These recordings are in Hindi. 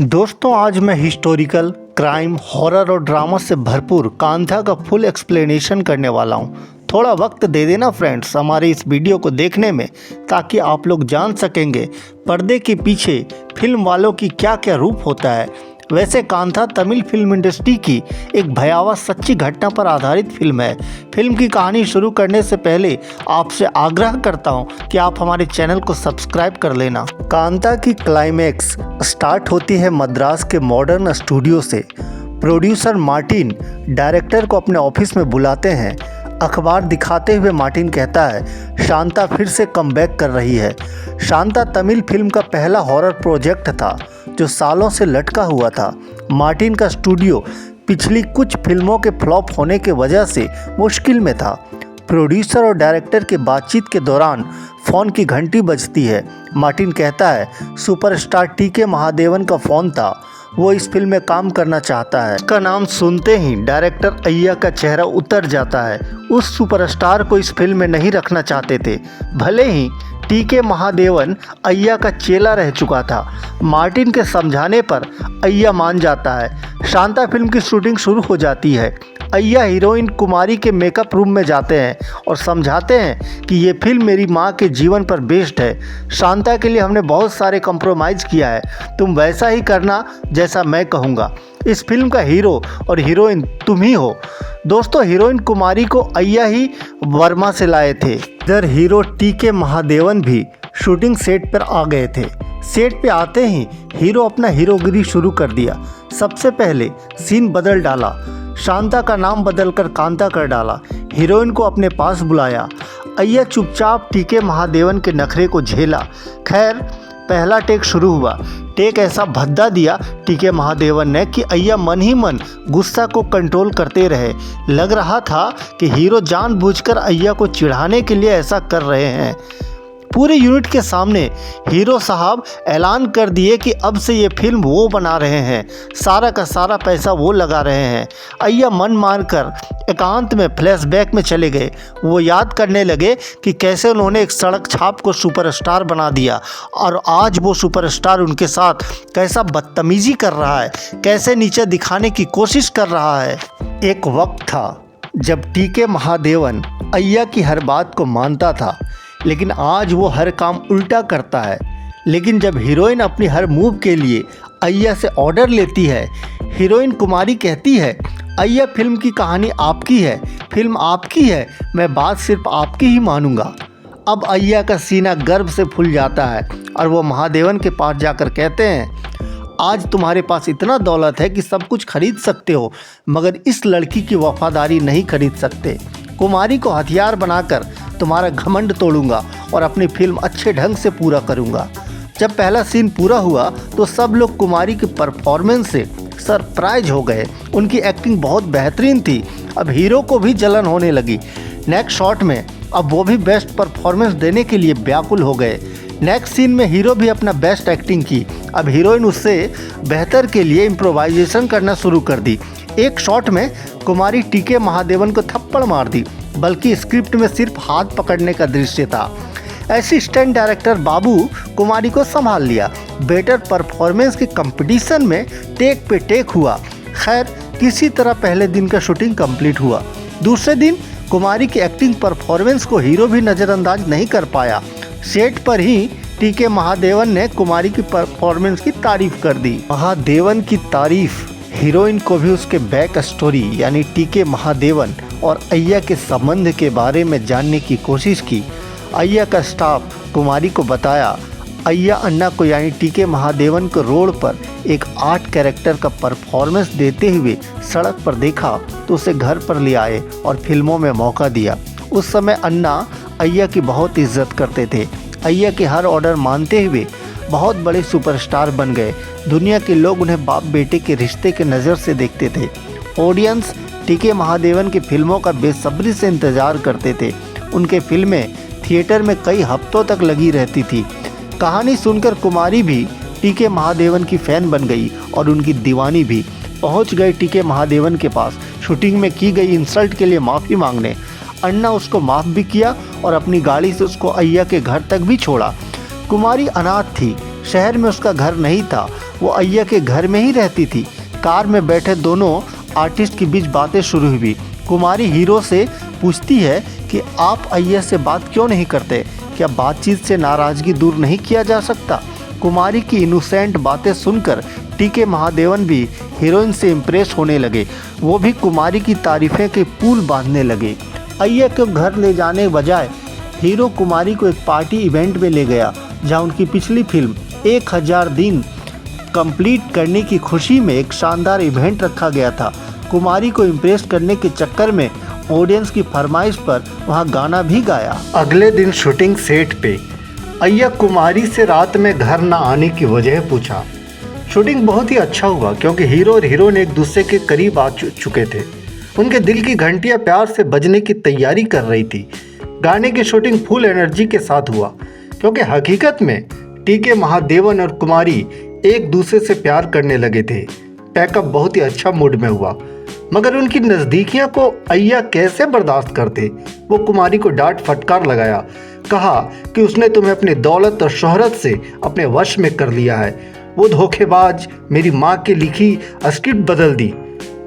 दोस्तों आज मैं हिस्टोरिकल क्राइम हॉरर और ड्रामा से भरपूर कांधा का फुल एक्सप्लेनेशन करने वाला हूँ। थोड़ा वक्त दे देना फ्रेंड्स हमारे इस वीडियो को देखने में, ताकि आप लोग जान सकेंगे पर्दे के पीछे फिल्म वालों की क्या क्या रूप होता है। वैसे कांधा तमिल फिल्म इंडस्ट्री की एक भयावह सच्ची घटना पर आधारित फिल्म है। फिल्म की कहानी शुरू करने से पहले आपसे आग्रह करता हूं कि आप हमारे चैनल को सब्सक्राइब कर लेना। कांधा की क्लाइमैक्स स्टार्ट होती है मद्रास के मॉडर्न स्टूडियो से। प्रोड्यूसर मार्टिन डायरेक्टर को अपने ऑफिस में बुलाते हैं। अखबार दिखाते हुए मार्टिन कहता है शांता फिर से कमबैक कर रही है। शांता तमिल फिल्म का पहला हॉरर प्रोजेक्ट था जो सालों से लटका हुआ था। मार्टिन का स्टूडियो पिछली कुछ फिल्मों के फ्लॉप होने की वजह से मुश्किल में था। प्रोड्यूसर और डायरेक्टर के बातचीत के दौरान फ़ोन की घंटी बजती है। मार्टिन कहता है सुपरस्टार टीके महादेवन का फ़ोन था, वो इस फिल्म में काम करना चाहता है। इसका नाम सुनते ही डायरेक्टर अय्या का चेहरा उतर जाता है। उस सुपरस्टार को इस फिल्म में नहीं रखना चाहते थे। भले ही टीके महादेवन अय्या का चेला रह चुका था। मार्टिन के समझाने पर अय्या मान जाता है। शांता फिल्म की शूटिंग शुरू हो जाती है। अय्या हीरोइन कुमारी के मेकअप रूम में जाते हैं और समझाते हैं कि ये फिल्म मेरी माँ के जीवन पर बेस्ड है। शांता के लिए हमने बहुत सारे कॉम्प्रोमाइज़ किया है, तुम वैसा ही करना जैसा मैं कहूँगा। इस फिल्म का हीरो और हीरोइन तुम ही हो। दोस्तों हीरोइन कुमारी को अय्या ही वर्मा से लाए थे। इधर हीरो टीके महादेवन भी शूटिंग सेट पर आ गए थे। सेट पे आते ही हीरो अपना हीरोगिरी शुरू कर दिया। सबसे पहले सीन बदल डाला, शांता का नाम बदलकर कांता कर डाला। हीरोइन को अपने पास बुलाया। अय्या चुपचाप टीके महादेवन के नखरे को झेला। खैर पहला टेक शुरू हुआ। टेक ऐसा भद्दा दिया टीके महादेवन ने कि अय्या मन ही मन गुस्सा को कंट्रोल करते रहे। लग रहा था कि हीरो जानबूझकर अय्या को चिढ़ाने के लिए ऐसा कर रहे हैं। पूरे यूनिट के सामने हीरो साहब ऐलान कर दिए कि अब से ये फिल्म वो बना रहे हैं, सारा का सारा पैसा वो लगा रहे हैं। अय्या मन मारकर एकांत में फ्लैशबैक में चले गए। वो याद करने लगे कि कैसे उन्होंने एक सड़क छाप को सुपरस्टार बना दिया और आज वो सुपरस्टार उनके साथ कैसा बदतमीजी कर रहा है, कैसे नीचे दिखाने की कोशिश कर रहा है। एक वक्त था जब टीके महादेवन अय्या की हर बात को मानता था, लेकिन आज वो हर काम उल्टा करता है। लेकिन जब हीरोइन अपनी हर मूव के लिए अय्या से ऑर्डर लेती है, हीरोइन कुमारी कहती है अय्या फिल्म की कहानी आपकी है, फिल्म आपकी है, मैं बात सिर्फ आपकी ही मानूंगा। अब अय्या का सीना गर्व से फूल जाता है और वो महादेवन के पास जाकर कहते हैं आज तुम्हारे पास इतना दौलत है कि सब कुछ खरीद सकते हो, मगर इस लड़की की वफादारी नहीं खरीद सकते। कुमारी को हथियार बनाकर तुम्हारा घमंड तोड़ूंगा और अपनी फिल्म अच्छे ढंग से पूरा करूंगा। जब पहला सीन पूरा हुआ तो सब लोग कुमारी की परफॉर्मेंस से सरप्राइज हो गए। उनकी एक्टिंग बहुत बेहतरीन थी। अब हीरो को भी जलन होने लगी। नेक्स्ट शॉट में अब वो भी बेस्ट परफॉर्मेंस देने के लिए व्याकुल हो गए। नेक्स्ट सीन में हीरो भी अपना बेस्ट एक्टिंग की। अब हीरोइन उससे बेहतर के लिए इम्प्रोवाइजेशन करना शुरू कर दी। एक शॉट में कुमारी टीके महादेवन को थप्पड़ मार दी, बल्कि स्क्रिप्ट में सिर्फ हाथ पकड़ने का दृश्य था। असिस्टेंट डायरेक्टर बाबू कुमारी को संभाल लिया। बेटर परफॉर्मेंस के कंपटीशन में टेक पे टेक हुआ। खैर किसी तरह पहले दिन का शूटिंग कंप्लीट हुआ। दूसरे दिन कुमारी की एक्टिंग परफॉर्मेंस को हीरो भी नज़रअंदाज नहीं कर पाया। सेट पर ही टीके महादेवन ने कुमारी की परफॉर्मेंस की तारीफ कर दी। महादेवन की तारीफ हीरोइन को भी उसके बैक स्टोरी यानी टीके महादेवन और अय्या के संबंध के बारे में जानने की कोशिश की। अय्या का स्टाफ कुमारी को बताया। अय्या अन्ना को यानी टीके महादेवन को रोड पर एक आर्ट कैरेक्टर का परफॉर्मेंस देते हुए सड़क पर देखा तो उसे घर पर ले आए और फिल्मों में मौका दिया। उस समय अन्ना अय्या की बहुत इज्जत करते थे। अय्या के हर ऑर्डर मानते हुए बहुत बड़े सुपरस्टार बन गए। दुनिया के लोग उन्हें बाप बेटे के रिश्ते के नज़र से देखते थे। ऑडियंस टीके महादेवन की फिल्मों का बेसब्री से इंतज़ार करते थे। उनके फिल्में थिएटर में कई हफ्तों तक लगी रहती थी। कहानी सुनकर कुमारी भी टीके महादेवन की फ़ैन बन गई और उनकी दीवानी भी। पहुंच गए टीके महादेवन के पास शूटिंग में की गई इंसल्ट के लिए माफ़ी मांगने। अन्ना उसको माफ़ भी किया और अपनी गाड़ी से उसको अय्या के घर तक भी छोड़ा। कुमारी अनाथ थी, शहर में उसका घर नहीं था। वो अय्या के घर में ही रहती थी। कार में बैठे दोनों आर्टिस्ट के बीच बातें शुरू हुई। कुमारी हीरो से पूछती है कि आप अय्या से बात क्यों नहीं करते, क्या बातचीत से नाराज़गी दूर नहीं किया जा सकता। कुमारी की इनोसेंट बातें सुनकर टीके महादेवन भी हीरोइन से इम्प्रेस होने लगे। वो भी कुमारी की तारीफ़ें के पुल बांधने लगे। अय्या को घर ले जाने बजाय हीरो कुमारी को एक पार्टी इवेंट में ले गया, जहां उनकी पिछली फिल्म 1000 दिन कंप्लीट करने की खुशी में एक शानदार इवेंट रखा गया था। कुमारी को इम्प्रेस करने के चक्कर में ऑडियंस की फरमाइश पर वहां गाना भी गाया। अगले दिन शूटिंग सेट पे अय्या कुमारी से रात में घर न आने की वजह पूछा। शूटिंग बहुत ही अच्छा हुआ क्योंकि हीरो और हीरोइन एक दूसरे के करीब आ चुके थे। उनके दिल की घंटियां प्यार से बजने की तैयारी कर रही थी। गाने की शूटिंग फुल एनर्जी के साथ हुआ क्योंकि हकीकत में टीके महादेवन और कुमारी एक दूसरे से प्यार करने लगे थे। पैकअप बहुत ही अच्छा मूड में हुआ, मगर उनकी नज़दीकियां को अय्या कैसे बर्दाश्त करते। वो कुमारी को डांट फटकार लगाया, कहा कि उसने तुम्हें अपनी दौलत और शोहरत से अपने वश में कर लिया है। वो धोखेबाज मेरी माँ की लिखी स्क्रिप्ट बदल दी।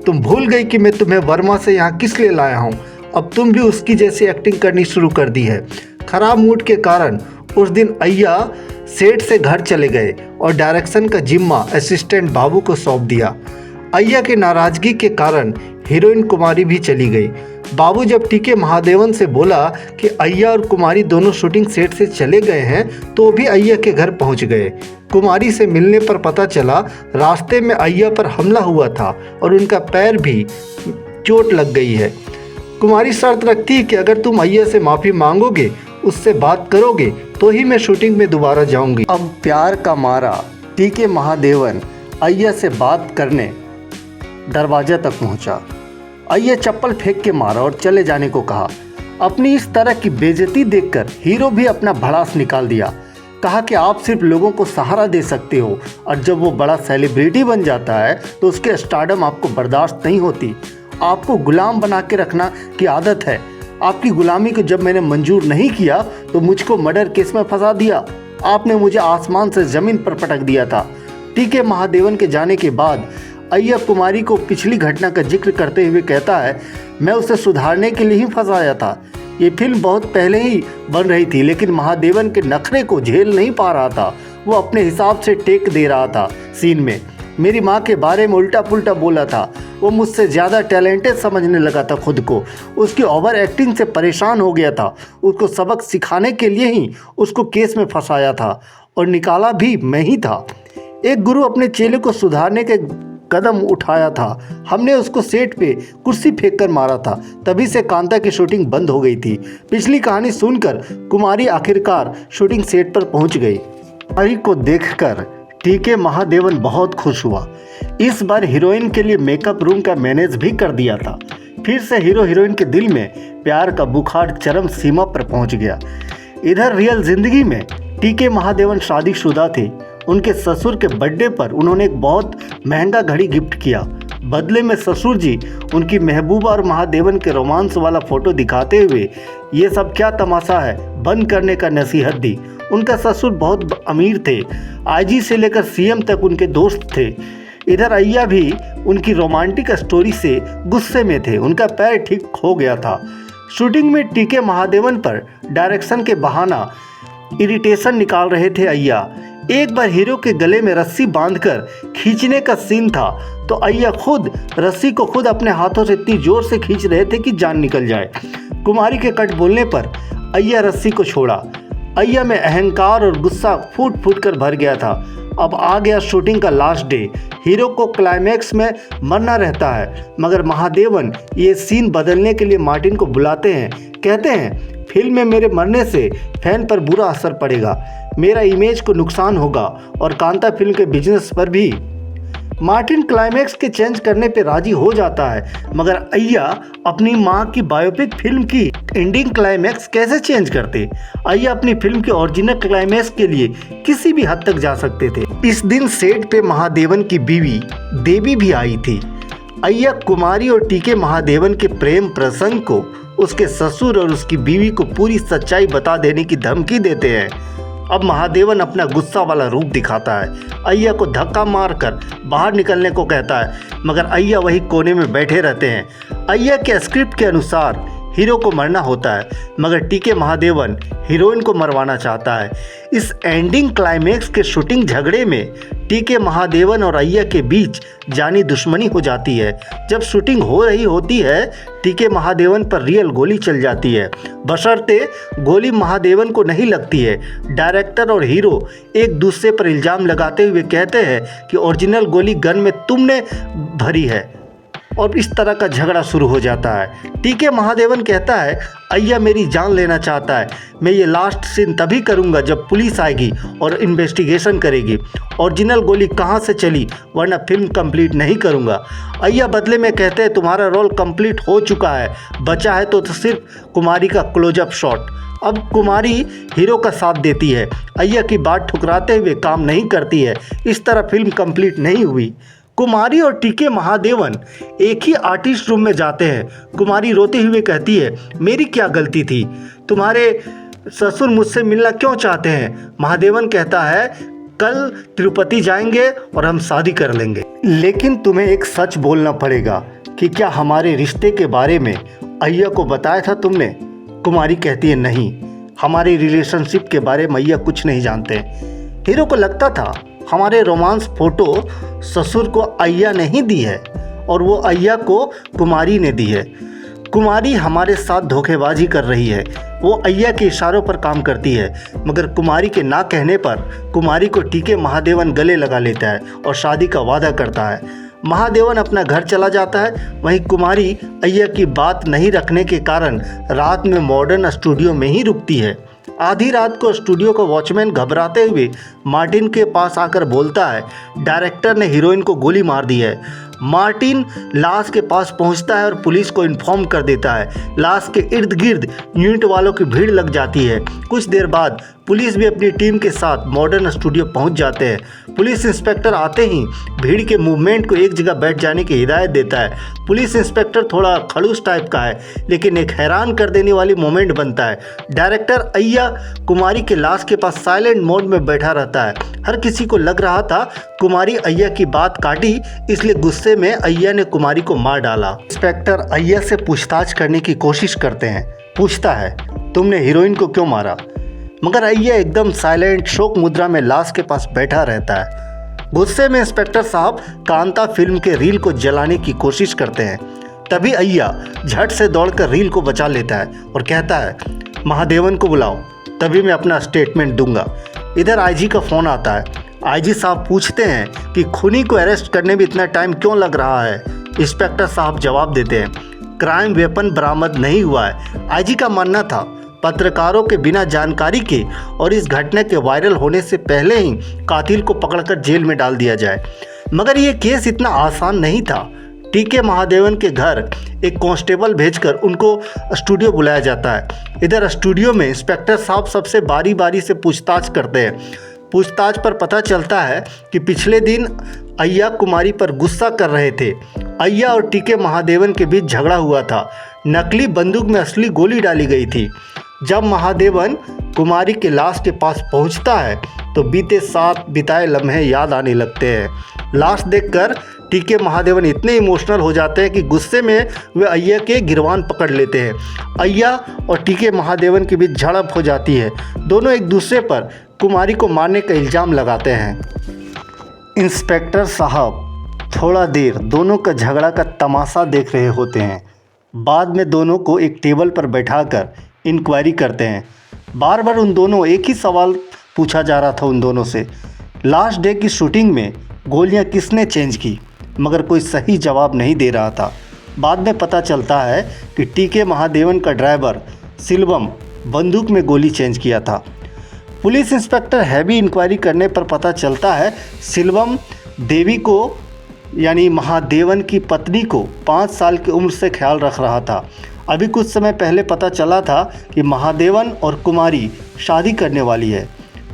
तुम भूल गई कि मैं तुम्हें वर्मा से यहाँ किस लिए लाया हूँ। अब तुम भी उसकी जैसी एक्टिंग करनी शुरू कर दी है। खराब मूड के कारण उस दिन अय्या सेट से घर चले गए और डायरेक्शन का जिम्मा असिस्टेंट बाबू को सौंप दिया। अय्या की नाराज़गी के कारण हीरोइन कुमारी भी चली गई। बाबू जब टीके महादेवन से बोला कि अय्या और कुमारी दोनों शूटिंग सेट से चले गए हैं तो भी अय्या के घर पहुंच गए। कुमारी से मिलने पर पता चला रास्ते में अय्या पर हमला हुआ था और उनका पैर भी चोट लग गई है। कुमारी शर्त रखती है कि अगर तुम अय्या से माफ़ी मांगोगे, उससे बात करोगे तो ही मैं शूटिंग में दोबारा जाऊंगी। अब प्यार का मारा टीके महादेवन अय्या से बात करने दरवाजा तक पहुंचा। अय्या चप्पल फेंक के मारा और चले जाने को कहा। अपनी इस तरह की बेइज्जती देखकर हीरो भी अपना भड़ास निकाल दिया। कहा कि आप सिर्फ लोगों को सहारा दे सकते हो और जब वो बड़ा सेलिब्रिटी बन जाता है तो उसके स्टारडम आपको बर्दाश्त नहीं होती। आपको गुलाम बना के रखना की आदत है। आपकी गुलामी को जब मैंने मंजूर नहीं किया तो मुझको मर्डर केस में फंसा दिया। आपने मुझे आसमान से ज़मीन पर पटक दिया था। टीके महादेवन के जाने के बाद अय्या कुमारी को पिछली घटना का जिक्र करते हुए कहता है, मैं उसे सुधारने के लिए ही फंसाया था। ये फिल्म बहुत पहले ही बन रही थी, लेकिन महादेवन के नखरे को झेल नहीं पा रहा था। वो अपने हिसाब से टेक दे रहा था सीन में। मेरी माँ के बारे में उल्टा पुल्टा बोला था। वो मुझसे ज़्यादा टैलेंटेड समझने लगा था खुद को। उसकी ओवर एक्टिंग से परेशान हो गया था। उसको सबक सिखाने के लिए ही उसको केस में फंसाया था और निकाला भी मैं ही था। एक गुरु अपने चेले को सुधारने के कदम उठाया था। हमने उसको सेट पे कुर्सी फेंक कर मारा था। तभी से कांता की शूटिंग बंद हो गई थी। पिछली कहानी सुनकर कुमारी आखिरकार शूटिंग सेट पर पहुंच गई। कुमारी को देखकर टीके महादेवन बहुत खुश हुआ। इस बार हीरोइन के लिए मेकअप रूम का मैनेज भी कर दिया था। फिर से हीरो हीरोइन के दिल में प्यार का बुखार चरम सीमा पर पहुंच गया। इधर रियल जिंदगी में टीके महादेवन शादीशुदा थे। उनके ससुर के बर्थडे पर उन्होंने एक बहुत महंगा घड़ी गिफ्ट किया। बदले में ससुर जी उनकी महबूबा और महादेवन के रोमांस वाला फोटो दिखाते हुए ये सब क्या तमाशा है बंद करने का नसीहत दी। उनका ससुर बहुत अमीर थे। आईजी से लेकर सीएम तक उनके दोस्त थे। इधर अय्या भी उनकी रोमांटिक स्टोरी से गुस्से में थे। उनका पैर ठीक हो गया था। शूटिंग में टीके महादेवन पर डायरेक्शन के बहाना इरिटेशन निकाल रहे थे अय्या। एक बार हीरो के गले में रस्सी बांधकर खींचने का सीन था तो अय्या खुद रस्सी को खुद अपने हाथों से इतनी जोर से खींच रहे थे कि जान निकल जाए। कुमारी के कट बोलने पर अय्या रस्सी को छोड़ा। अय्या में अहंकार और गुस्सा फूट फूट कर भर गया था। अब आ गया शूटिंग का लास्ट डे। हीरो को क्लाइमैक्स में मरना रहता है, मगर महादेवन ये सीन बदलने के लिए मार्टिन को बुलाते हैं। कहते हैं फिल्म में मेरे मरने से फैन पर बुरा असर पड़ेगा, मेरा इमेज को नुकसान होगा और कांता फिल्म के बिजनेस पर भी। मार्टिन क्लाइमैक्स के चेंज करने पे राजी हो जाता है, मगर अय्या अपनी मां की बायोपिक फिल्म की एंडिंग क्लाइमैक्स कैसे चेंज करते। अय्या अपनी फिल्म के ओरिजिनल क्लाइमैक्स के लिए किसी भी हद तक जा सकते थे। इस दिन सेट पे महादेवन की बीवी देवी भी आई थी। अय्या कुमारी और टीके महादेवन के प्रेम प्रसंग को उसके ससुर और उसकी बीवी को पूरी सच्चाई बता देने की धमकी देते हैं। अब महादेवन अपना गुस्सा वाला रूप दिखाता है, अय्या को धक्का मारकर बाहर निकलने को कहता है, मगर अय्या वही कोने में बैठे रहते हैं। अय्या के स्क्रिप्ट के अनुसार हीरो को मरना होता है, मगर टीके महादेवन हीरोइन को मरवाना चाहता है। इस एंडिंग क्लाइमेक्स के शूटिंग झगड़े में टीके महादेवन और अय्या के बीच जानी दुश्मनी हो जाती है। जब शूटिंग हो रही होती है, टीके महादेवन पर रियल गोली चल जाती है, बशर्ते गोली महादेवन को नहीं लगती है। डायरेक्टर और हीरो एक दूसरे पर इल्ज़ाम लगाते हुए कहते हैं कि ओरिजिनल गोली गन में तुमने भरी है, और इस तरह का झगड़ा शुरू हो जाता है। टीके महादेवन कहता है, अय्या मेरी जान लेना चाहता है, मैं ये लास्ट सीन तभी करूँगा जब पुलिस आएगी और इन्वेस्टिगेशन करेगी। ओरिजिनल गोली कहाँ से चली, वरना फिल्म कंप्लीट नहीं करूँगा। अय्या बदले में कहते हैं, तुम्हारा रोल कंप्लीट हो चुका है, बचा है तो सिर्फ कुमारी का क्लोजअप शॉट। अब कुमारी हीरो का साथ देती है, अय्या की बात ठुकराते हुए काम नहीं करती है। इस तरह फिल्म कंप्लीट नहीं हुई। कुमारी और टीके महादेवन एक ही आर्टिस्ट रूम में जाते हैं। कुमारी रोते हुए कहती है, मेरी क्या गलती थी, तुम्हारे ससुर मुझसे मिलना क्यों चाहते हैं। महादेवन कहता है, कल तिरुपति जाएंगे और हम शादी कर लेंगे, लेकिन तुम्हें एक सच बोलना पड़ेगा कि क्या हमारे रिश्ते के बारे में अय्या को बताया था तुमने। कुमारी कहती है, नहीं, हमारी रिलेशनशिप के बारे में अय्या कुछ नहीं जानते। हीरो को लगता था हमारे रोमांस फोटो ससुर को अय्या ने ही दी है और वो अय्या को कुमारी ने दी है। कुमारी हमारे साथ धोखेबाजी कर रही है, वो अय्या के इशारों पर काम करती है, मगर कुमारी के ना कहने पर कुमारी को टीके महादेवन गले लगा लेता है और शादी का वादा करता है। महादेवन अपना घर चला जाता है। वहीं कुमारी अय्या की बात नहीं रखने के कारण रात में मॉडर्न स्टूडियो में ही रुकती है। आधी रात को स्टूडियो का वॉचमैन घबराते हुए मार्टिन के पास आकर बोलता है, डायरेक्टर ने हीरोइन को गोली मार दी है। मार्टिन लाश के पास पहुंचता है और पुलिस को इन्फॉर्म कर देता है। लाश के इर्द गिर्द यूनिट वालों की भीड़ लग जाती है। कुछ देर बाद पुलिस भी अपनी टीम के साथ मॉडर्न स्टूडियो पहुंच जाते हैं। पुलिस इंस्पेक्टर आते ही भीड़ के मूवमेंट को एक जगह बैठ जाने की हिदायत देता है। पुलिस इंस्पेक्टर थोड़ा खड़ूस टाइप का है, लेकिन एक हैरान कर देने वाली मोमेंट बनता है। डायरेक्टर अय्या कुमारी के लाश के पास साइलेंट मोड में बैठा रहता है। हर किसी को लग रहा था कुमारी अय्या की बात काटी, इसलिए गुस्से में अय्या ने कुमारी को मार डाला। इंस्पेक्टर अय्या से पूछताछ करने की कोशिश करते हैं। पूछता है, तुमने हीरोइन को क्यों मारा, मगर अय्या एकदम साइलेंट शोक मुद्रा में लाश के पास बैठा रहता है। गुस्से में इंस्पेक्टर साहब कांता फिल्म के रील को जलाने की कोशिश करते हैं। तभी अय्या झट से दौड़कर रील को बचा लेता है और कहता है, महादेवन को बुलाओ, तभी मैं अपना स्टेटमेंट दूंगा। इधर आईजी का फ़ोन आता है। आईजी साहब पूछते हैं कि खूनी को अरेस्ट करने में इतना टाइम क्यों लग रहा है। इंस्पेक्टर साहब जवाब देते हैं, क्राइम वेपन बरामद नहीं हुआ है। आईजी का मानना था पत्रकारों के बिना जानकारी के और इस घटना के वायरल होने से पहले ही कातिल को पकड़कर जेल में डाल दिया जाए, मगर ये केस इतना आसान नहीं था। टीके महादेवन के घर एक कांस्टेबल भेजकर उनको स्टूडियो बुलाया जाता है। इधर स्टूडियो में इंस्पेक्टर साहब सबसे बारी बारी से पूछताछ करते हैं। पूछताछ पर पता चलता है कि पिछले दिन अय्या कुमारी पर गुस्सा कर रहे थे। अय्या और टीके महादेवन के बीच झगड़ा हुआ था। नकली बंदूक में असली गोली डाली गई थी। जब महादेवन कुमारी के लाश के पास पहुंचता है तो बीते साथ बिताए लम्हे याद आने लगते हैं। लाश देखकर टीके महादेवन इतने इमोशनल हो जाते हैं कि गुस्से में वे अय्या के गिरवान पकड़ लेते हैं। अय्या और टीके महादेवन के बीच झड़प हो जाती है। दोनों एक दूसरे पर कुमारी को मारने का इल्ज़ाम लगाते हैं। इंस्पेक्टर साहब थोड़ा देर दोनों का झगड़ा का तमाशा देख रहे होते हैं। बाद में दोनों को एक टेबल पर बैठाकर इंक्वायरी करते हैं। बार बार उन दोनों एक ही सवाल पूछा जा रहा था उन दोनों से, लास्ट डे की शूटिंग में गोलियां किसने चेंज की, मगर कोई सही जवाब नहीं दे रहा था। बाद में पता चलता है कि टीके महादेवन का ड्राइवर सिल्वम बंदूक में गोली चेंज किया था। पुलिस इंस्पेक्टर हैवी इंक्वायरी करने पर पता चलता है सिल्वम देवी को यानी महादेवन की पत्नी को 5 साल की उम्र से ख्याल रख रहा था। अभी कुछ समय पहले पता चला था कि महादेवन और कुमारी शादी करने वाली है,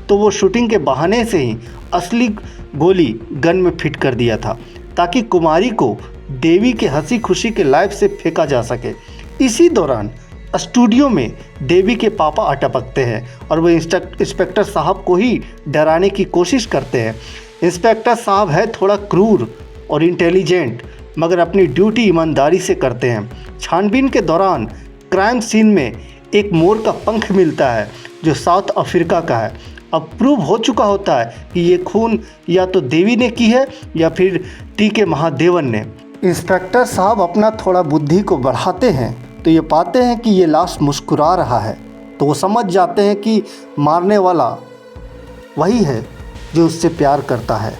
तो वो शूटिंग के बहाने से ही असली गोली गन में फिट कर दिया था ताकि कुमारी को देवी के हंसी खुशी के लाइफ से फेंका जा सके। इसी दौरान स्टूडियो में देवी के पापा अटपकते हैं और वो इंस्पेक्टर साहब को ही डराने की कोशिश करते हैं। इंस्पेक्टर साहब है थोड़ा क्रूर और इंटेलिजेंट, मगर अपनी ड्यूटी ईमानदारी से करते हैं। छानबीन के दौरान क्राइम सीन में एक मोर का पंख मिलता है जो साउथ अफ्रीका का है। अब प्रूव हो चुका होता है कि ये खून या तो देवी ने की है या फिर टीके महादेवन ने। इंस्पेक्टर साहब अपना थोड़ा बुद्धि को बढ़ाते हैं तो ये पाते हैं कि ये लाश मुस्कुरा रहा है, तो वो समझ जाते हैं कि मारने वाला वही है जो उससे प्यार करता है।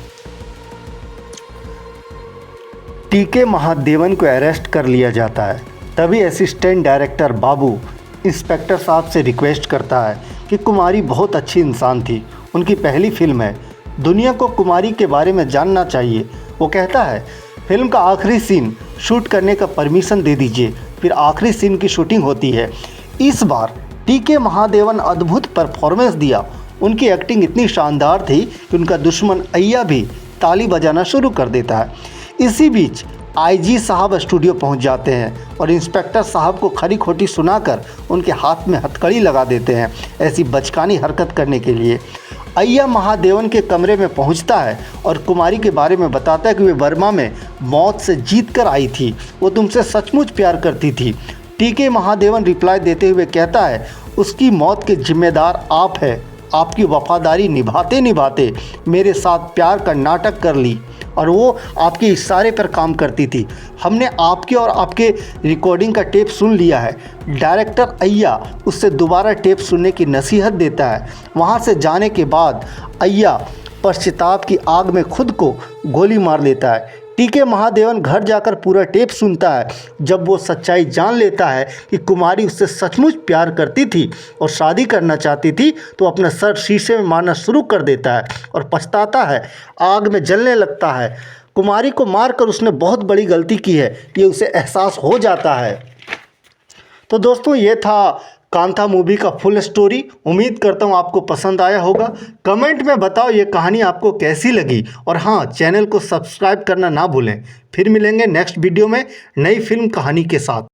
टीके महादेवन को अरेस्ट कर लिया जाता है। तभी असिस्टेंट डायरेक्टर बाबू इंस्पेक्टर साहब से रिक्वेस्ट करता है कि कुमारी बहुत अच्छी इंसान थी, उनकी पहली फिल्म है, दुनिया को कुमारी के बारे में जानना चाहिए। वो कहता है फिल्म का आखिरी सीन शूट करने का परमिशन दे दीजिए। फिर आखिरी सीन की शूटिंग होती है। इस बार टीके महादेवन अद्भुत परफॉर्मेंस दिया। उनकी एक्टिंग इतनी शानदार थी कि उनका दुश्मन अय्या भी ताली बजाना शुरू कर देता है। इसी बीच आईजी साहब स्टूडियो पहुंच जाते हैं और इंस्पेक्टर साहब को खरी खोटी सुनाकर उनके हाथ में हथकड़ी लगा देते हैं ऐसी बचकानी हरकत करने के लिए। अय्या महादेवन के कमरे में पहुंचता है और कुमारी के बारे में बताता है कि वे बर्मा में मौत से जीत कर आई थी, वो तुमसे सचमुच प्यार करती थी। टीके महादेवन रिप्लाई देते हुए कहता है उसकी मौत के जिम्मेदार आप हैं। आपकी वफादारी निभाते निभाते मेरे साथ प्यार का नाटक कर ली और वो आपके इशारे पर काम करती थी। हमने आपके और आपके रिकॉर्डिंग का टेप सुन लिया है। डायरेक्टर अय्या उससे दोबारा टेप सुनने की नसीहत देता है। वहाँ से जाने के बाद अय्या पश्चाताप की आग में खुद को गोली मार लेता है। टीके महादेवन घर जाकर पूरा टेप सुनता है। जब वो सच्चाई जान लेता है कि कुमारी उससे सचमुच प्यार करती थी और शादी करना चाहती थी, तो अपना सर शीशे में मारना शुरू कर देता है और पछताता है, आग में जलने लगता है। कुमारी को मारकर उसने बहुत बड़ी गलती की है, ये उसे एहसास हो जाता है। तो दोस्तों ये था कांता मूवी का फुल स्टोरी। उम्मीद करता हूँ आपको पसंद आया होगा। कमेंट में बताओ ये कहानी आपको कैसी लगी, और हाँ, चैनल को सब्सक्राइब करना ना भूलें। फिर मिलेंगे नेक्स्ट वीडियो में नई फिल्म कहानी के साथ।